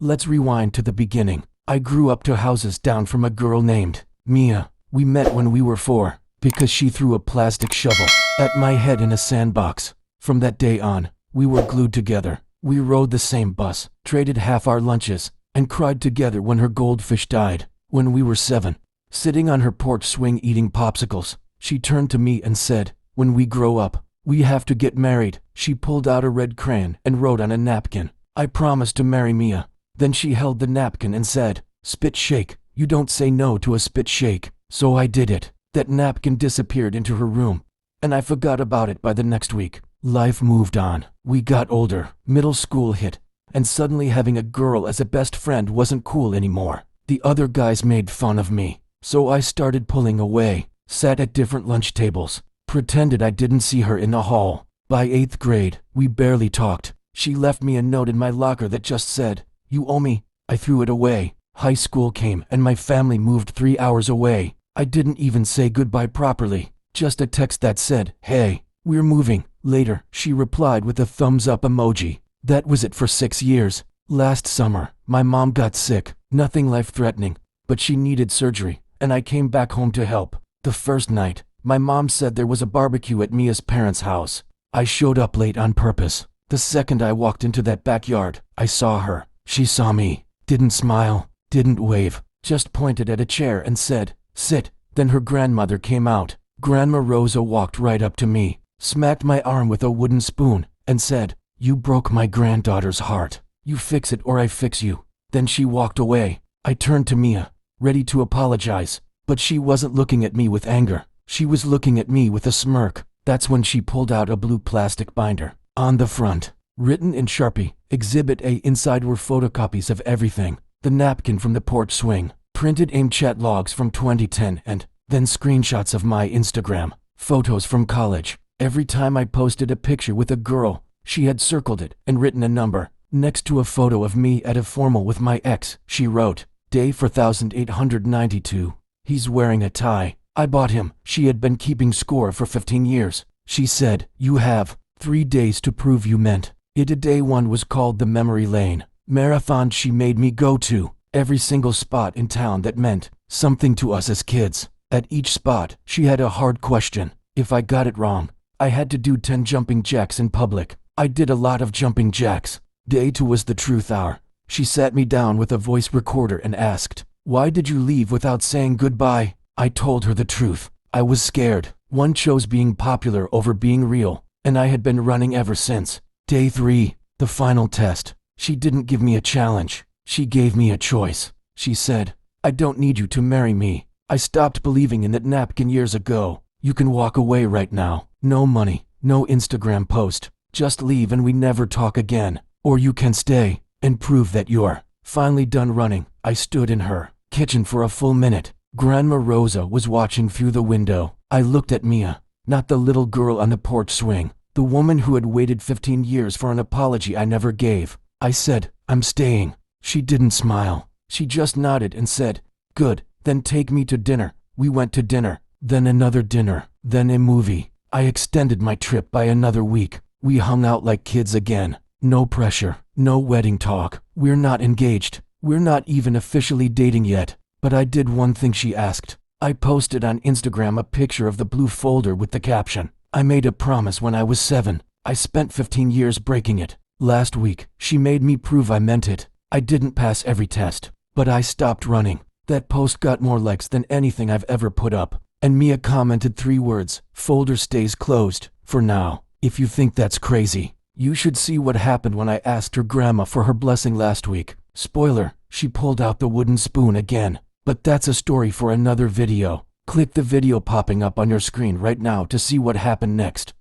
Let's rewind to the beginning. I grew up 2 houses down from a girl named Mia. We met when we were 4 because she threw a plastic shovel at my head in a sandbox. From that day on, we were glued together. We rode the same bus, traded half our lunches, and cried together when her goldfish died. When we were 7, sitting on her porch swing eating popsicles, she turned to me and said, "When we grow up, we have to get married." She pulled out a red crayon and wrote on a napkin, "I promise to marry Mia." Then she held the napkin and said, "Spit shake. You don't say no to a spit shake." So I did it. That napkin disappeared into her room, and I forgot about it by the next week. Life moved on. We got older. Middle school hit, and suddenly having a girl as a best friend wasn't cool anymore. The other guys made fun of me, so I started pulling away, sat at different lunch tables, pretended I didn't see her in the hall. By 8th grade, we barely talked. She left me a note in my locker that just said, "You owe me." I threw it away. High school came and my family moved 3 hours away. I didn't even say goodbye properly, just a text that said, "Hey, we're moving." Later, she replied with a thumbs up emoji. That was it for 6 years. Last summer, my mom got sick, nothing life-threatening, but she needed surgery, and I came back home to help. The first night, my mom said there was a barbecue at Mia's parents' house. I showed up late on purpose. The second I walked into that backyard, I saw her. She saw me, didn't smile, didn't wave, just pointed at a chair and said, "Sit." Then her grandmother came out. Grandma Rosa walked right up to me, smacked my arm with a wooden spoon, and said, "You broke my granddaughter's heart. You fix it or I fix you." Then she walked away. I turned to Mia, ready to apologize, but she wasn't looking at me with anger. She was looking at me with a smirk. That's when she pulled out a blue plastic binder. On the front, written in Sharpie, Exhibit A. Inside were photocopies of everything. The napkin from the porch swing, printed AIM chat logs from 2010, and then screenshots of my Instagram, photos from college. Every time I posted a picture with a girl, she had circled it and written a number. Next to a photo of me at a formal with my ex, she wrote, "Day 4892. He's wearing a tie. I bought him." She had been keeping score for 15 years. She said, "You have 3 days to prove you meant it." Day 1 was called the Memory Lane marathon. She made me go to every single spot in town that meant something to us as kids. At each spot, she had a hard question. If I got it wrong, I had to do 10 jumping jacks in public. I did a lot of jumping jacks. Day 2 was the truth hour. She sat me down with a voice recorder and asked, "Why did you leave without saying goodbye?" I told her the truth. I was scared. One chose being popular over being real, and I had been running ever since. Day 3, the final test. She didn't give me a challenge. She gave me a choice. She said, "I don't need you to marry me. I stopped believing in that napkin years ago. You can walk away right now. No money, no Instagram post. Just leave and we never talk again. Or you can stay and prove that you're finally done running." I stood in her kitchen for a full minute. Grandma Rosa was watching through the window. I looked at Mia, not the little girl on the porch swing, the woman who had waited 15 years for an apology I never gave. I said, "I'm staying." She didn't smile. She just nodded and said, "Good, then take me to dinner." We went to dinner, then another dinner, then a movie. I extended my trip by another week. We hung out like kids again. No pressure, no wedding talk. We're not engaged. We're not even officially dating yet. But I did one thing she asked. I posted on Instagram a picture of the blue folder with the caption, "I made a promise when I was 7. I spent 15 years breaking it." Last week, she made me prove I meant it. I didn't pass every test, but I stopped running. That post got more likes than anything I've ever put up. And Mia commented 3 words, "Folder stays closed, for now." If you think that's crazy, you should see what happened when I asked her grandma for her blessing last week. Spoiler, she pulled out the wooden spoon again. But that's a story for another video. Click the video popping up on your screen right now to see what happened next.